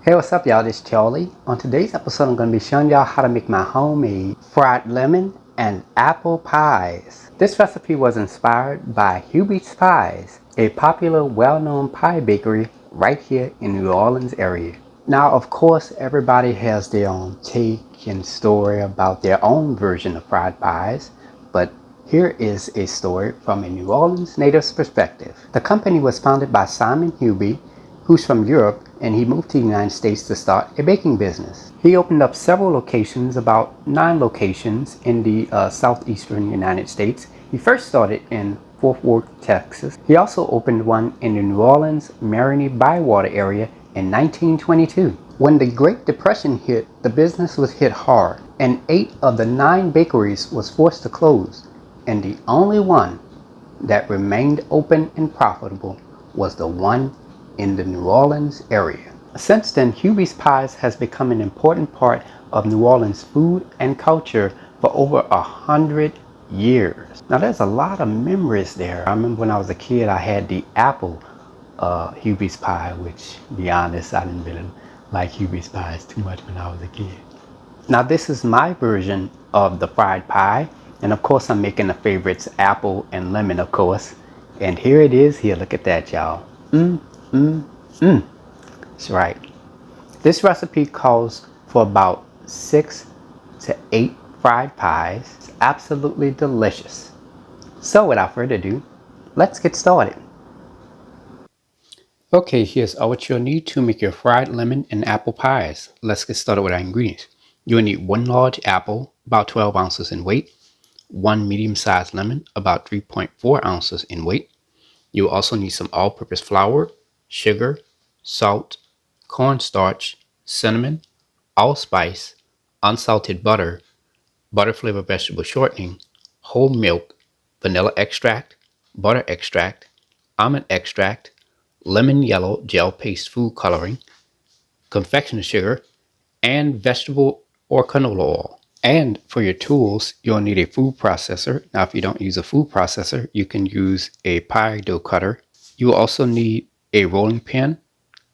Hey, what's up y'all, this is Charlie. On today's episode I'm going to be showing y'all how to make my homemade fried lemon and apple pies. This recipe was inspired by Hubig's Pies, a popular well-known pie bakery right here in New Orleans area. Now of course everybody has their own take and story about their own version of fried pies, but here is a story from a New Orleans native's perspective. The company was founded by Simon Hubig, who's from Europe, and he moved to the United States to start a baking business. He opened up several locations, about 9 locations in the southeastern United States. He first started in Fort Worth, Texas. He also opened one in the New Orleans, Marigny Bywater area in 1922. When the Great Depression hit, the business was hit hard, and 8 of the 9 bakeries was forced to close, and the only one that remained open and profitable was the one in the New Orleans area. Since then, Hubig's Pies has become an important part of New Orleans food and culture for over 100 years. Now there's a lot of memories there. I remember when I was a kid I had the apple Hubig's pie, which to be honest I didn't really like Hubig's pies too much when I was a kid. Now this is my version of the fried pie, and of course I'm making the favorites apple and lemon, of course. And here it is. Here, look at that, y'all. That's right. This recipe calls for about 6 to 8 fried pies. It's absolutely delicious. So without further ado, let's get started. Okay, here's all what you'll need to make your fried lemon and apple pies. Let's get started with our ingredients. You'll need 1 large apple, about 12 ounces in weight, 1 medium-sized lemon, about 3.4 ounces in weight. You'll also need some all-purpose flour, sugar, salt, cornstarch, cinnamon, allspice, unsalted butter, butter flavored vegetable shortening, whole milk, vanilla extract, butter extract, almond extract, lemon yellow gel paste food coloring, confectioner's sugar, and vegetable or canola oil. And for your tools, you'll need a food processor. Now if you don't use a food processor, you can use a pie dough cutter. You will also need a rolling pin,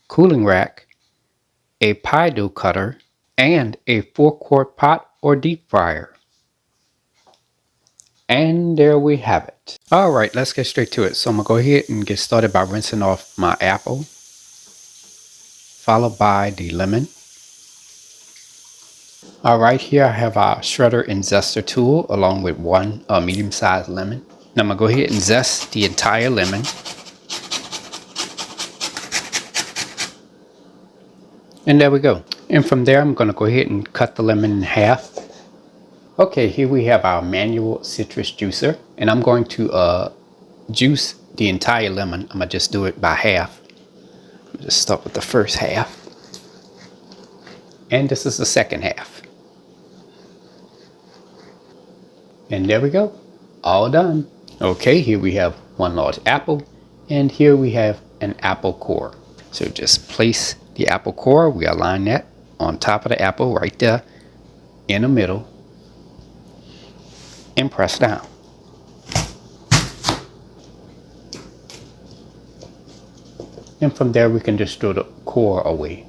cooling rack, a pie dough cutter, and a 4-quart pot or deep fryer. And there we have it. Alright, let's get straight to it. So I'm going to go ahead and get started by rinsing off my apple, followed by the lemon. Alright, here I have our shredder and zester tool along with 1 medium-sized lemon. Now I'm going to go ahead and zest the entire lemon. And there we go. And from there, I'm going to go ahead and cut the lemon in half. Okay, here we have our manual citrus juicer. And I'm going to juice the entire lemon. I'm going to just do it by half. Just start with the first half. And this is the second half. And there we go. All done. Okay, here we have 1 large apple. And here we have an apple core. So just place the apple core, we align that on top of the apple right there in the middle and press down. And from there we can just throw the core away.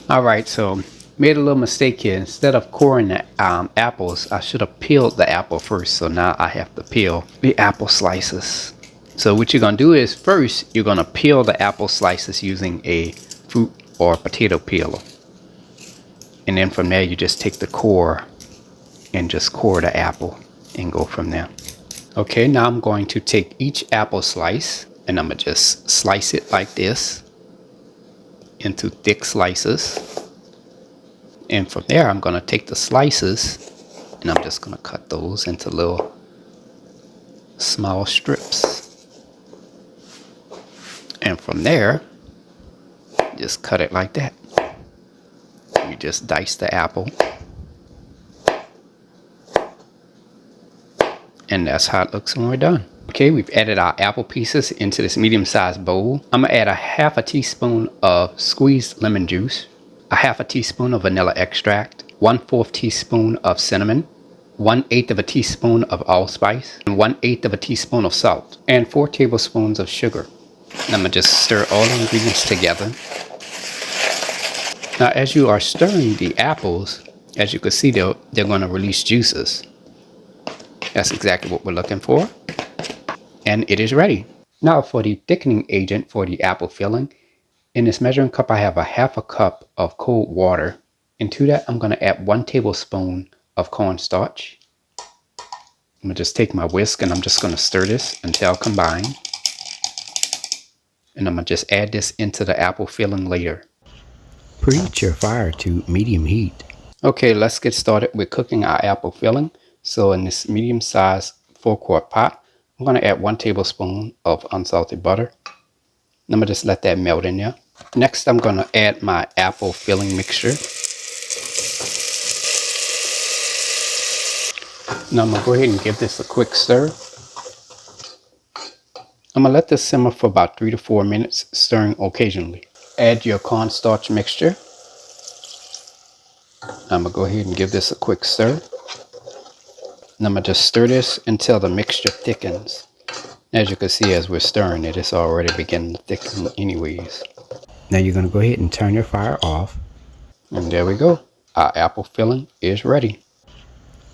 Alright, so made a little mistake here. Instead of coring the apples, I should have peeled the apple first. So now I have to peel the apple slices. So what you're going to do is first you're going to peel the apple slices using a fruit or potato peeler, and then from there you just take the core and just core the apple and go from there. Okay, now I'm going to take each apple slice and I'm gonna just slice it like this into thick slices, and from there I'm gonna take the slices and I'm just gonna cut those into little small strips, and from there just cut it like that. You just dice the apple, and that's how it looks when we're done. Okay, we've added our apple pieces into this medium-sized bowl. I'm gonna add a half a teaspoon of squeezed lemon juice, a half a teaspoon of vanilla extract, 1/4 teaspoon of cinnamon, 1/8 of a teaspoon of allspice, and 1/8 of a teaspoon of salt, and 4 tablespoons of sugar. And I'm gonna just stir all the ingredients together. Now as you are stirring the apples, as you can see, they're going to release juices. That's exactly what we're looking for. And it is ready. Now for the thickening agent for the apple filling. In this measuring cup, I have a half a cup of cold water. And to that, I'm going to add 1 tablespoon of cornstarch. I'm going to just take my whisk and I'm just going to stir this until combined. And I'm going to just add this into the apple filling later. Preheat your fire to medium heat. Okay, let's get started with cooking our apple filling. So in this medium-sized 4-quart pot, I'm going to add 1 tablespoon of unsalted butter. I'm going to just let that melt in there. Next, I'm going to add my apple filling mixture. Now I'm going to go ahead and give this a quick stir. I'm going to let this simmer for about 3 to 4 minutes, stirring occasionally. Add your cornstarch mixture. I'm going to go ahead and give this a quick stir. And I'm going to just stir this until the mixture thickens. As you can see, as we're stirring it, it's already beginning to thicken anyways. Now you're going to go ahead and turn your fire off. And there we go. Our apple filling is ready.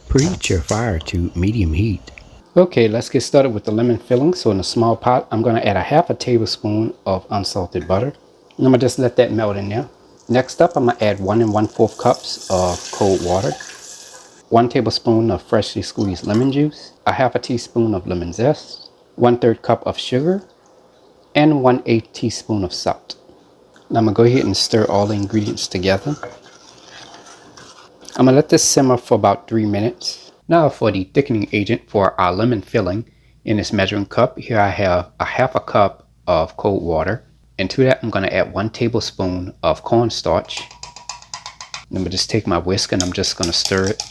Preheat your fire to medium heat. Okay, let's get started with the lemon filling. So in a small pot, I'm going to add a half a tablespoon of unsalted butter. And I'm going to just let that melt in there. Next up, I'm going to add 1 1/4 cups of cold water, 1 tablespoon of freshly squeezed lemon juice, a half a teaspoon of lemon zest, 1/3 cup of sugar, and 1/8 teaspoon of salt. Now I'm going to go ahead and stir all the ingredients together. I'm going to let this simmer for about 3 minutes. Now for the thickening agent for our lemon filling. In this measuring cup, here I have a half a cup of cold water. And to that, I'm going to add 1 tablespoon of cornstarch. I'm going to just take my whisk and I'm just going to stir it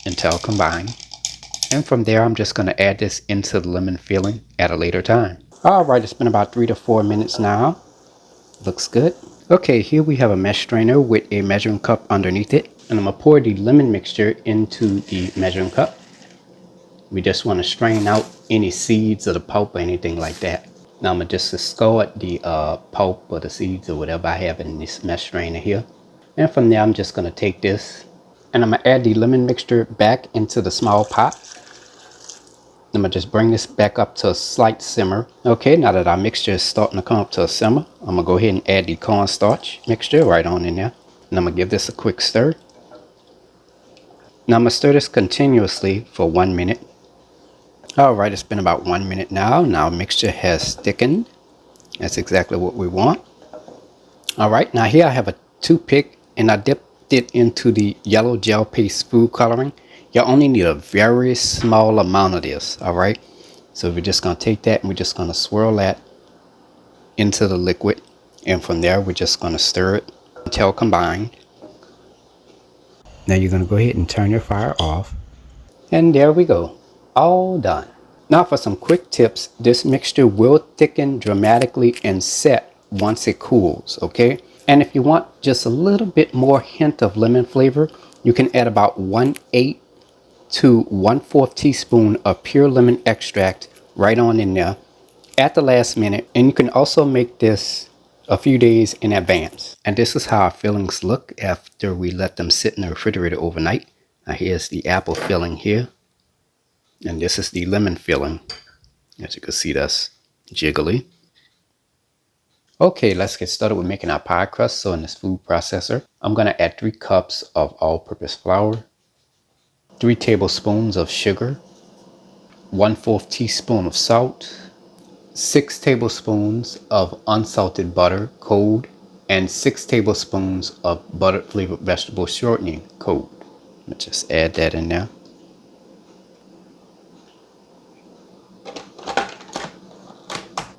until combined. And from there, I'm just going to add this into the lemon filling at a later time. Alright, it's been about 3 to 4 minutes now. Looks good. Okay, here we have a mesh strainer with a measuring cup underneath it. And I'm going to pour the lemon mixture into the measuring cup. We just want to strain out any seeds or the pulp or anything like that. Now I'm going to just discard the pulp or the seeds or whatever I have in this mesh strainer here. And from there, I'm just going to take this and I'm going to add the lemon mixture back into the small pot. I'm going to just bring this back up to a slight simmer. Okay, now that our mixture is starting to come up to a simmer, I'm going to go ahead and add the cornstarch mixture right on in there. And I'm going to give this a quick stir. Now I'm going to stir this continuously for 1 minute. Alright, it's been about 1 minute now. Now our mixture has thickened. That's exactly what we want. Alright, now here I have a toothpick and I dipped it into the yellow gel paste food coloring. You only need a very small amount of this, alright? So we're just going to take that and we're just going to swirl that into the liquid. And from there, we're just going to stir it until combined. Now you're going to go ahead and turn your fire off. And there we go. All done. Now for some quick tips. This mixture will thicken dramatically and set once it cools, okay? And if you want just a little bit more hint of lemon flavor, you can add about 1/8 to 1/4 teaspoon of pure lemon extract right on in there at the last minute. And you can also make this a few days in advance. And this is how our fillings look after we let them sit in the refrigerator overnight. Now here's the apple filling here. And this is the lemon filling. As you can see, that's jiggly. Okay, let's get started with making our pie crust. So in this food processor, I'm going to add 3 cups of all-purpose flour, 3 tablespoons of sugar, 1/4 teaspoon of salt, 6 tablespoons of unsalted butter, cold, and 6 tablespoons of buttered flavored vegetable shortening, cold. Let's just add that in there.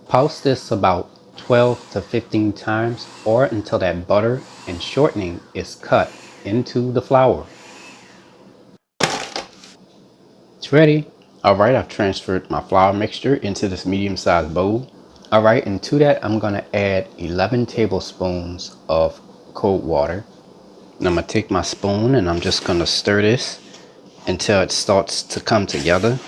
Pulse this about 12 to 15 times or until that butter and shortening is cut into the flour. It's ready. Alright, I've transferred my flour mixture into this medium-sized bowl. Alright, and to that I'm going to add 11 tablespoons of cold water. And I'm going to take my spoon and I'm just going to stir this until it starts to come together.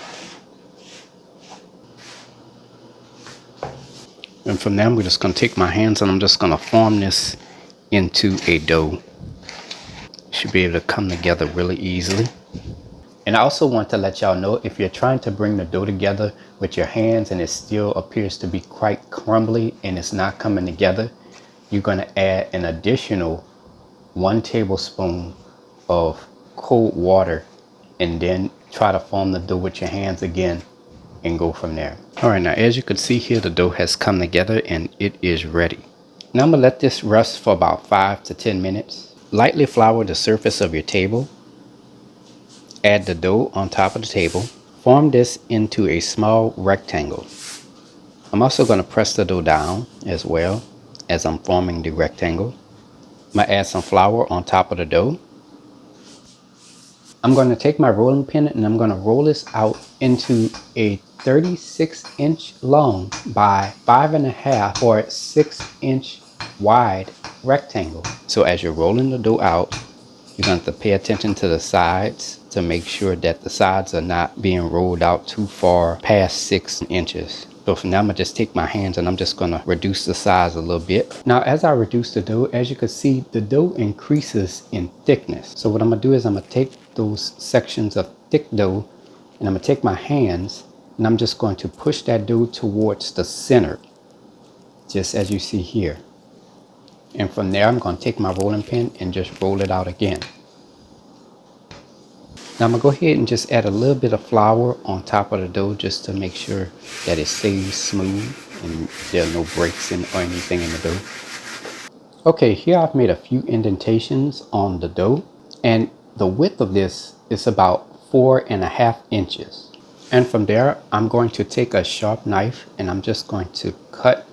And from there, we're just going to take my hands and I'm just going to form this into a dough. Should be able to come together really easily. And I also want to let y'all know, if you're trying to bring the dough together with your hands and it still appears to be quite crumbly and it's not coming together, you're going to add an additional 1 tablespoon of cold water and then try to form the dough with your hands again and go from there. All right, now as you can see here, the dough has come together and it is ready. Now I'm gonna let this rest for about 5 to 10 minutes. Lightly flour the surface of your table. Add the dough on top of the table. Form this into a small rectangle. I'm also going to press the dough down as well as I'm forming the rectangle. I'm going to add some flour on top of the dough. I'm going to take my rolling pin and I'm going to roll this out into a 36-inch long by 5.5 or 6-inch wide rectangle. So as you're rolling the dough out, you're going to have to pay attention to the sides to make sure that the sides are not being rolled out too far past 6 inches. So for now, I'm going to just take my hands and I'm just going to reduce the size a little bit. Now, as I reduce the dough, as you can see, the dough increases in thickness. So what I'm going to do is I'm going to take those sections of thick dough and I'm going to take my hands and I'm just going to push that dough towards the center, just as you see here. And from there, I'm going to take my rolling pin and just roll it out again. Now I'm going to go ahead and just add a little bit of flour on top of the dough just to make sure that it stays smooth and there are no breaks in or anything in the dough. Okay, here I've made a few indentations on the dough, and the width of this is about 4.5 inches. And from there, I'm going to take a sharp knife and I'm just going to cut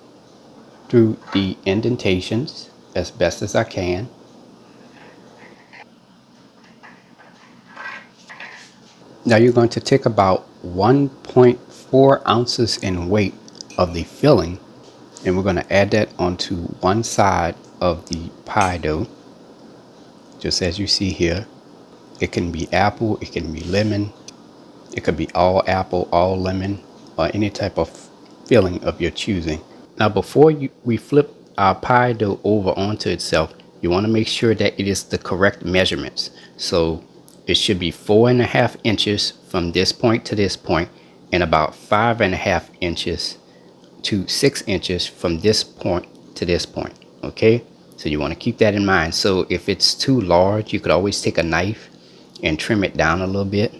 through the indentations as best as I can. Now you're going to take about 1.4 ounces in weight of the filling, and we're going to add that onto one side of the pie dough, just as you see here. It can be apple, it can be lemon, it could be all apple, all lemon, or any type of filling of your choosing. Now before we flip our pie dough over onto itself, you want to make sure that it is the correct measurements. So it should be 4.5 inches from this point to this point, and about 5.5 inches to 6 inches from this point to this point. Okay, so you want to keep that in mind. So if it's too large, you could always take a knife and trim it down a little bit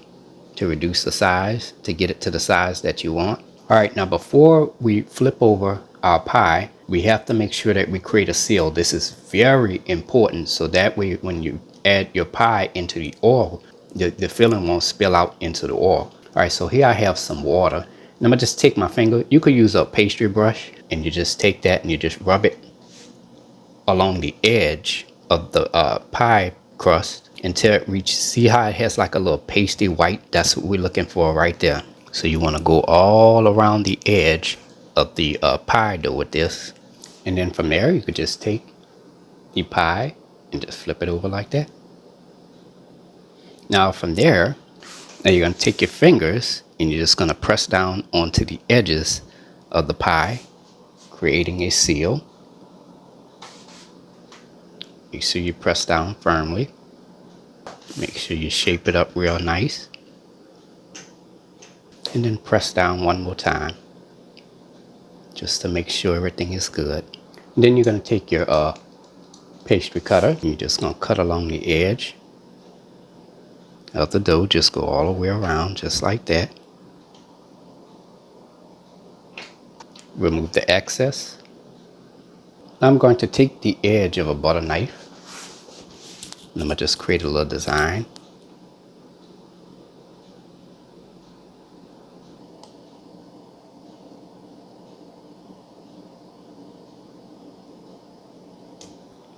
to reduce the size, to get it to the size that you want. All right, now before we flip over our pie, we have to make sure that we create a seal. This is very important, so that way when you add your pie into the oil, the filling won't spill out into the oil. All right, so here I have some water, and I'm gonna just take my finger. You could use a pastry brush, and you just take that and you just rub it along the edge of the pie crust until it reaches, see how it has like a little pasty white? That's what we're looking for right there. So you want to go all around the edge of the pie dough with this, and then from there you could just take the pie and just flip it over like that. Now from there, now you're going to take your fingers and you're just going to press down onto the edges of the pie, creating a seal. Make sure you press down firmly. Make sure you shape it up real nice. And then press down one more time, just to make sure everything is good. And then you're going to take your pastry cutter and you're just going to cut along the edge of the dough. Just go all the way around, just like that. Remove the excess. Now I'm going to take the edge of a butter knife and I'm going to just create a little design.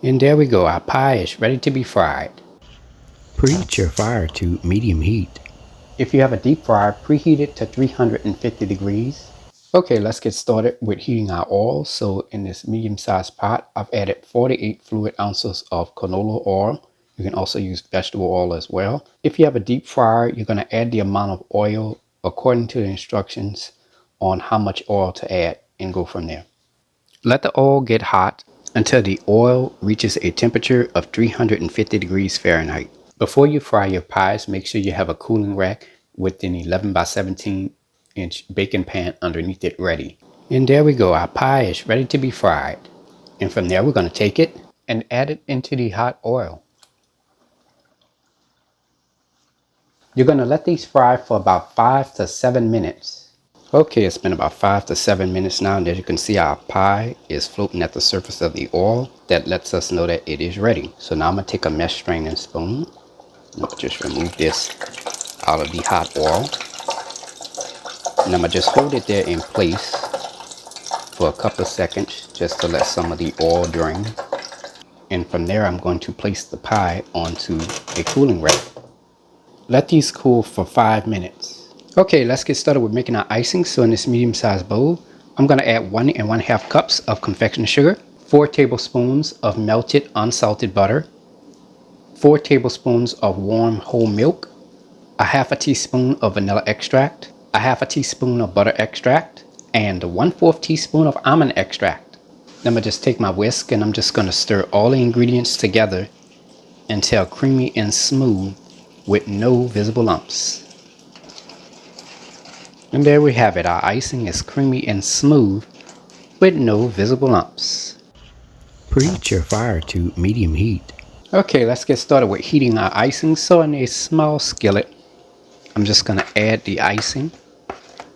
And there we go, our pie is ready to be fried. Preheat your fire to medium heat. If you have a deep fryer, preheat it to 350 degrees. Okay, let's get started with heating our oil. So in this medium-sized pot, I've added 48 fluid ounces of canola oil. You can also use vegetable oil as well. If you have a deep fryer, you're going to add the amount of oil according to the instructions on how much oil to add and go from there. Let the oil get hot until the oil reaches a temperature of 350 degrees Fahrenheit. Before you fry your pies, make sure you have a cooling rack with an 11 by 17 inch baking pan underneath it ready. And there we go, our pie is ready to be fried. And from there we're going to take it and add it into the hot oil. You're going to let these fry for about 5 to 7 minutes. Okay, it's been about 5 to 7 minutes now, and as you can see, our pie is floating at the surface of the oil. That lets us know that it is ready. So now I'm going to take a mesh straining spoon. I'll just remove this out of the hot oil. And I'm going to just hold it there in place for a couple of seconds just to let some of the oil drain. And from there, I'm going to place the pie onto a cooling rack. Let these cool for 5 minutes. Okay, let's get started with making our icing. So in this medium-sized bowl, I'm going to add 1 1/2 cups of confectionery sugar, 4 tablespoons of melted unsalted butter, 4 tablespoons of warm whole milk, a 1/2 teaspoon of vanilla extract, a 1/2 teaspoon of butter extract, and 1/4 teaspoon of almond extract. Then I'm going to just take my whisk and I'm just going to stir all the ingredients together until creamy and smooth with no visible lumps. And there we have it. Our icing is creamy and smooth with no visible lumps. Preheat your fire to medium heat. Okay, let's get started with heating our icing. So in a small skillet, I'm just going to add the icing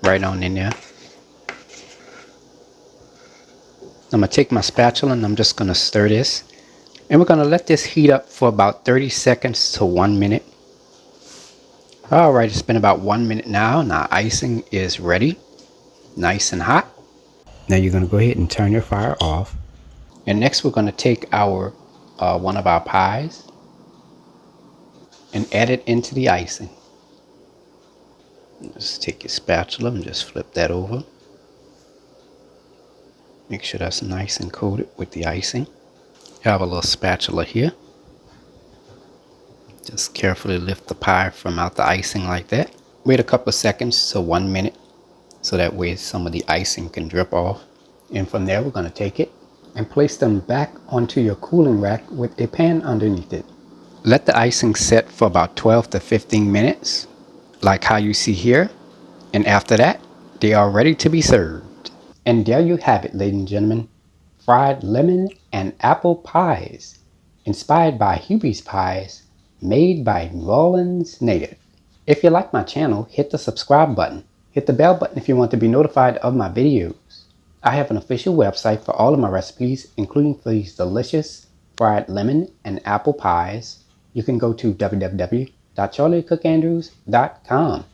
right on in there. I'm going to take my spatula and I'm just going to stir this. And we're going to let this heat up for about 30 seconds to 1 minute. Alright, it's been about 1 minute now and our icing is ready. Nice and hot. Now you're going to go ahead and turn your fire off. And next we're going to take our one of our pies and add it into the icing. Just take your spatula and just flip that over. Make sure that's nice and coated with the icing. You have a little spatula here. Just carefully lift the pie from out the icing like that. Wait a couple of seconds to 1 minute so that way some of the icing can drip off. And from there we're going to take it and place them back onto your cooling rack with a pan underneath it. Let the icing set for about 12 to 15 minutes, like how you see here. And after that, they are ready to be served. And there you have it, ladies and gentlemen. Fried lemon and apple pies, inspired by Hubig's pies, made by New Orleans native. If you like my channel, hit the subscribe button. Hit the bell button if you want to be notified of my videos. I have an official website for all of my recipes, including for these delicious fried lemon and apple pies. You can go to www.charliethecookandrews.com.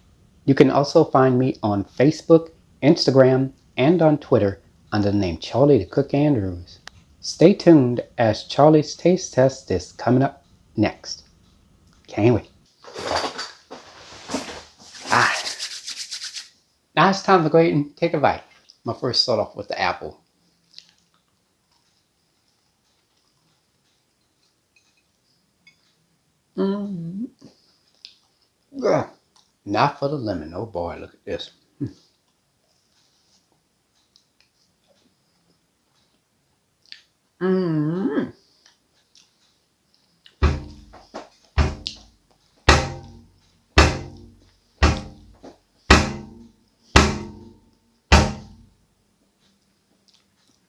You can also find me on Facebook, Instagram, and on Twitter under the name Charlie the Cook Andrews. Stay tuned as Charlie's Taste Test is coming up next. Can't wait. Now it's time to go ahead and take a bite. I'm gonna first start off with the apple. Ugh. Not for the lemon. Oh boy, look at this.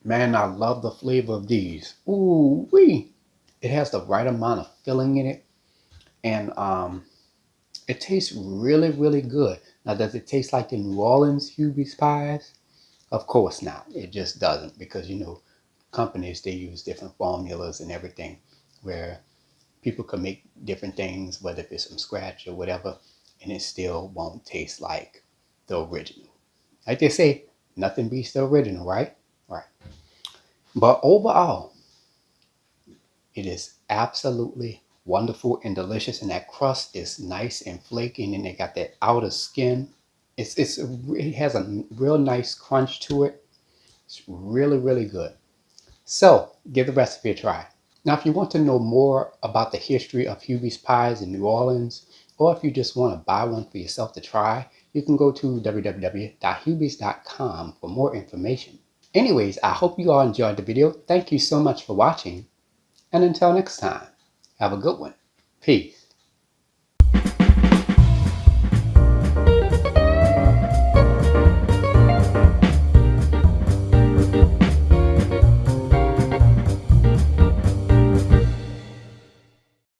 Man, I love the flavor of these. Ooh wee! It has the right amount of filling in it, and it tastes really, really good. Now, does it taste like the New Orleans Hubig's pies? Of course not. It just doesn't, because you know, companies, they use different formulas and everything, where people can make different things, whether it's from scratch or whatever, and it still won't taste like the original. Like they say, nothing beats the original, right? Right. But overall, it is absolutely wonderful and delicious, and that crust is nice and flaky, and then they got that outer skin. It has a real nice crunch to it. It's really, really good. So give the recipe a try. Now, if you want to know more about the history of Hubig's pies in New Orleans, or if you just want to buy one for yourself to try, you can go to www.hubies.com for more information. Anyways, I hope you all enjoyed the video. Thank you so much for watching. And until next time, have a good one. Peace.